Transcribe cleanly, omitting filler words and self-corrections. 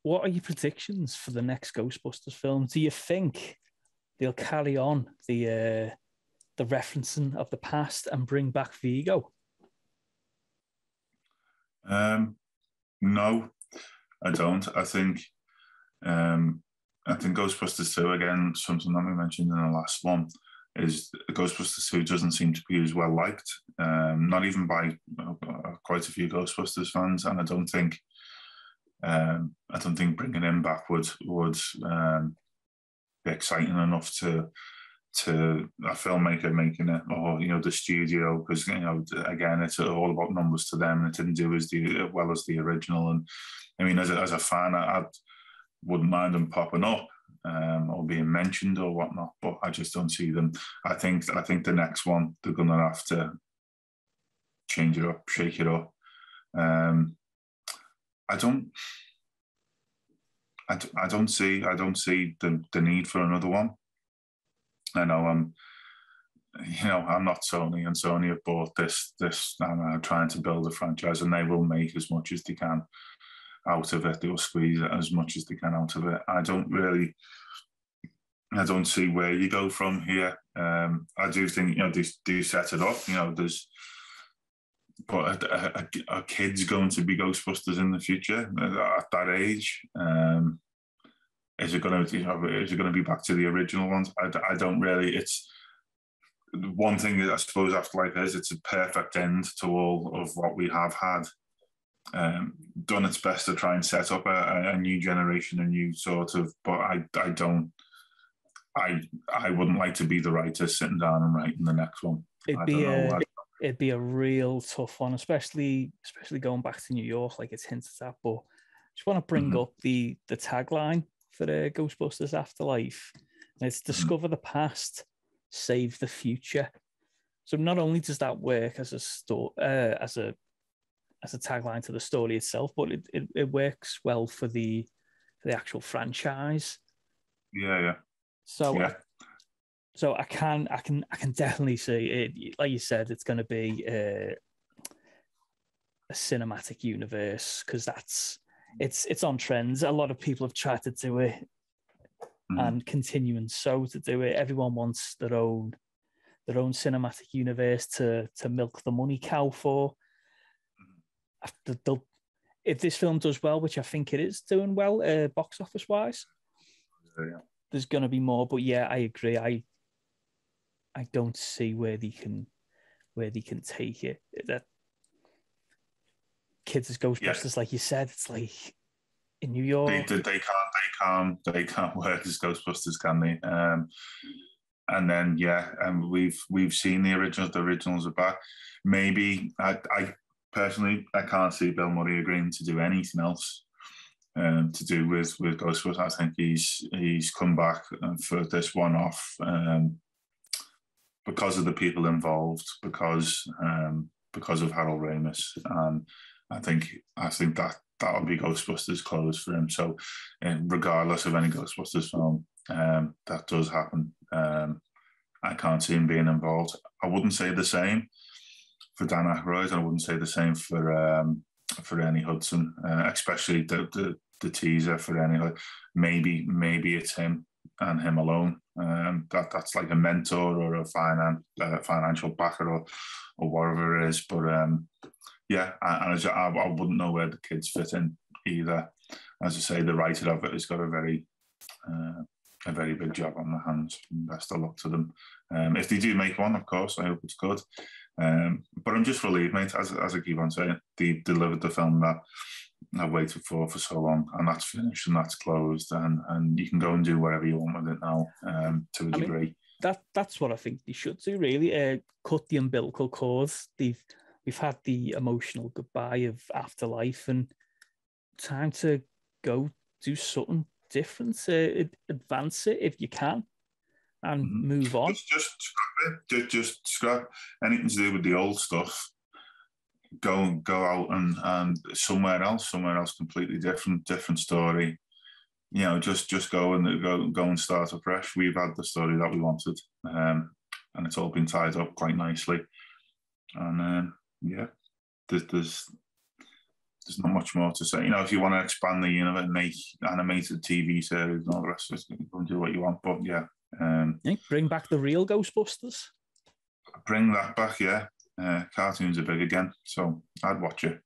What are your predictions for the next Ghostbusters film? Do you think they'll carry on the referencing of the past and bring back Vigo? No, I don't. I think Ghostbusters 2, again, something that we mentioned in the last one, is Ghostbusters 2 doesn't seem to be as well liked, not even by quite a few Ghostbusters fans, and I don't think bringing him back would be exciting enough to a filmmaker making it, or the studio, because again, it's all about numbers to them, and it didn't do as well as the original. And I mean, as a fan, I wouldn't mind them popping up or being mentioned or whatnot, but I just don't see them. I think the next one they're going to have to change it up, shake it up. I don't see the need for another one. I know I'm not Sony, and Sony have bought this and are trying to build a franchise, and they will make as much as they can out of it. They will squeeze as much as they can out of it. I don't see where you go from here. I do think they do set it up. But are kids going to be Ghostbusters in the future at that age? Is it going to be back to the original ones? I don't really. It's one thing that I suppose Afterlife is. It's a perfect end to all of what we have had. Done its best to try and set up a new generation, a new sort of. But I don't. I wouldn't like to be the writer sitting down and writing the next one. It'd be a real tough one, especially going back to New York, like it's hinted at. But I just want to bring up the tagline for the Ghostbusters Afterlife, and it's discover the past, save the future. So not only does that work as a tagline to the story itself, but it works well for the actual franchise. Yeah. So I can definitely see it. Like you said, it's going to be a cinematic universe, because it's on trends. A lot of people have tried to do it and continuing to do it. Everyone wants their own cinematic universe to milk the money cow for. If this film does well, which I think it is doing well, box office wise, there's going to be more. But yeah, I agree. I don't see where they can take it. That kids as Ghostbusters, like you said, it's like in New York. They can't work as Ghostbusters, can they? And then we've seen the originals. The originals are back. Maybe I personally can't see Bill Murray agreeing to do anything else to do with Ghostbusters. I think he's come back for this one off. Because of the people involved, because of Harold Ramis, I think that would be Ghostbusters closed for him. So, regardless of any Ghostbusters film, that does happen. I can't see him being involved. I wouldn't say the same for Dan Aykroyd, and I wouldn't say the same for Ernie Hudson, especially the teaser for Ernie. Maybe it's him and him alone. That's like a mentor or a financial backer or whatever it is. But I wouldn't know where the kids fit in either. As I say, the writer of it has got a very big job on their hands. Best of luck to them. If they do make one, of course, I hope it's good. But I'm just relieved, mate, as I keep on saying, they delivered the film that I've waited for so long, and that's finished and that's closed, and you can go and do whatever you want with it now, to a degree. That's what I think they should do, really. Cut the umbilical cords. We've had the emotional goodbye of Afterlife, and time to go do something different, advance it if you can, and move on. Just scrap anything to do with the old stuff. Go out and somewhere else completely different story. Just go and start afresh. We've had the story that we wanted, and it's all been tied up quite nicely. And there's there's not much more to say. You know, if you want to expand the universe, make animated TV series and all the rest of it, you can do what you want. But yeah, bring back the real Ghostbusters. Bring that back, yeah. Cartoons are big again, so I'd watch it.